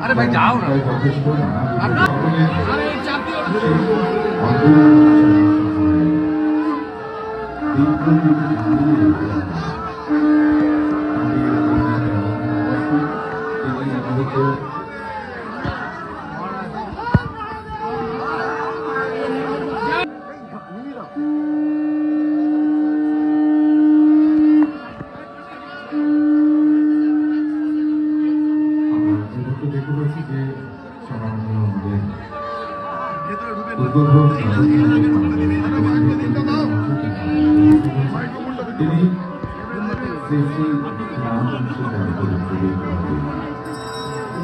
अरे भाई जाओ ना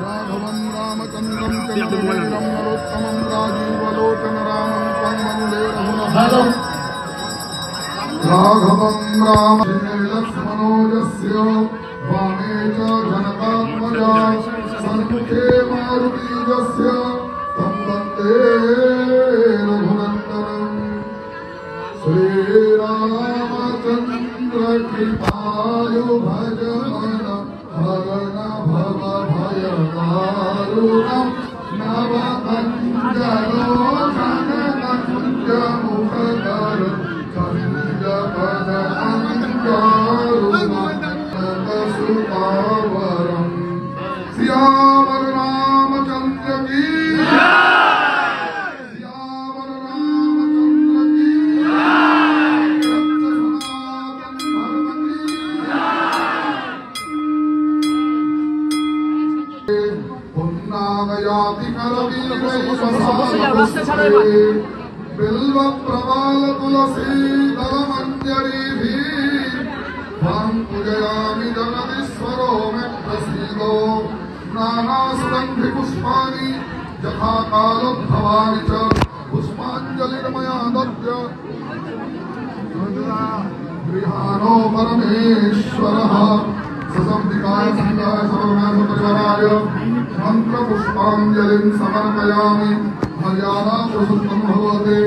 राघवं रामचन्द्रं चन्द्रशेखरं नरोत्तमं राजीवलोचनं रामं त्वं वन्दे रघुनाथं राघवं रामलक्ष्मणोजस्य वामे च जनकात्मजा सन्मुखे मारुतीजस्य तं वन्दे रघुनन्दनं श्रीरामचन्द्र कृपालु भजमन हरण भव भयदारुणं नवकञ्जलोचन कुञ्ज मुखकर कञ्जपद अञ्जारुणं सियावर रामचन्द्र की सियावर रामचन्द्र की बिल्व प्रवाल तुलसी दलमंजरी पूजयामि जगदीश्वरो मे प्रसीदो नाना सुगंधि पुष्पाणि यथा कालोद्भवानि च पुष्पाञ्जलिर्मया दद्य गृहाणो परमेश्वरः ससंधिकाय संगाय सर्वनाथपरिवाराय मंत्र पुष्पांजलिं समर्पयामि मर्यादा पुरुषोत्तम भगवते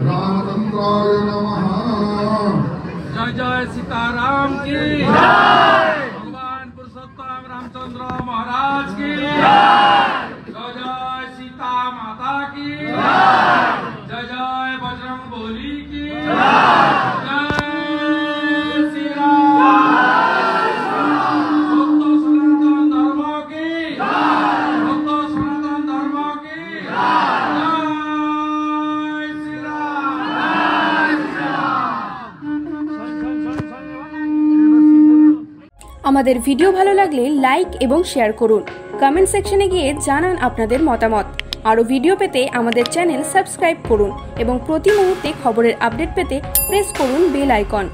रामचंद्राय नमः। जय जय सीताराम की जय, भगवान पुरुषोत्तम रामचंद्र महाराज की जय, जय सीता माता की जय, जय बजरंग बली की जय, श्री राम আমাদের ভিডিও ভালো লাগলে লাইক এবং শেয়ার করুন। কমেন্ট সেকশনে গিয়ে জানান আপনাদের মতামত। আরও ভিডিও পেতে আমাদের চ্যানেল সাবস্ক্রাইব করুন এবং প্রতি মুহূর্তে খবরের আপডেট পেতে প্রেস করুন বেল আইকন।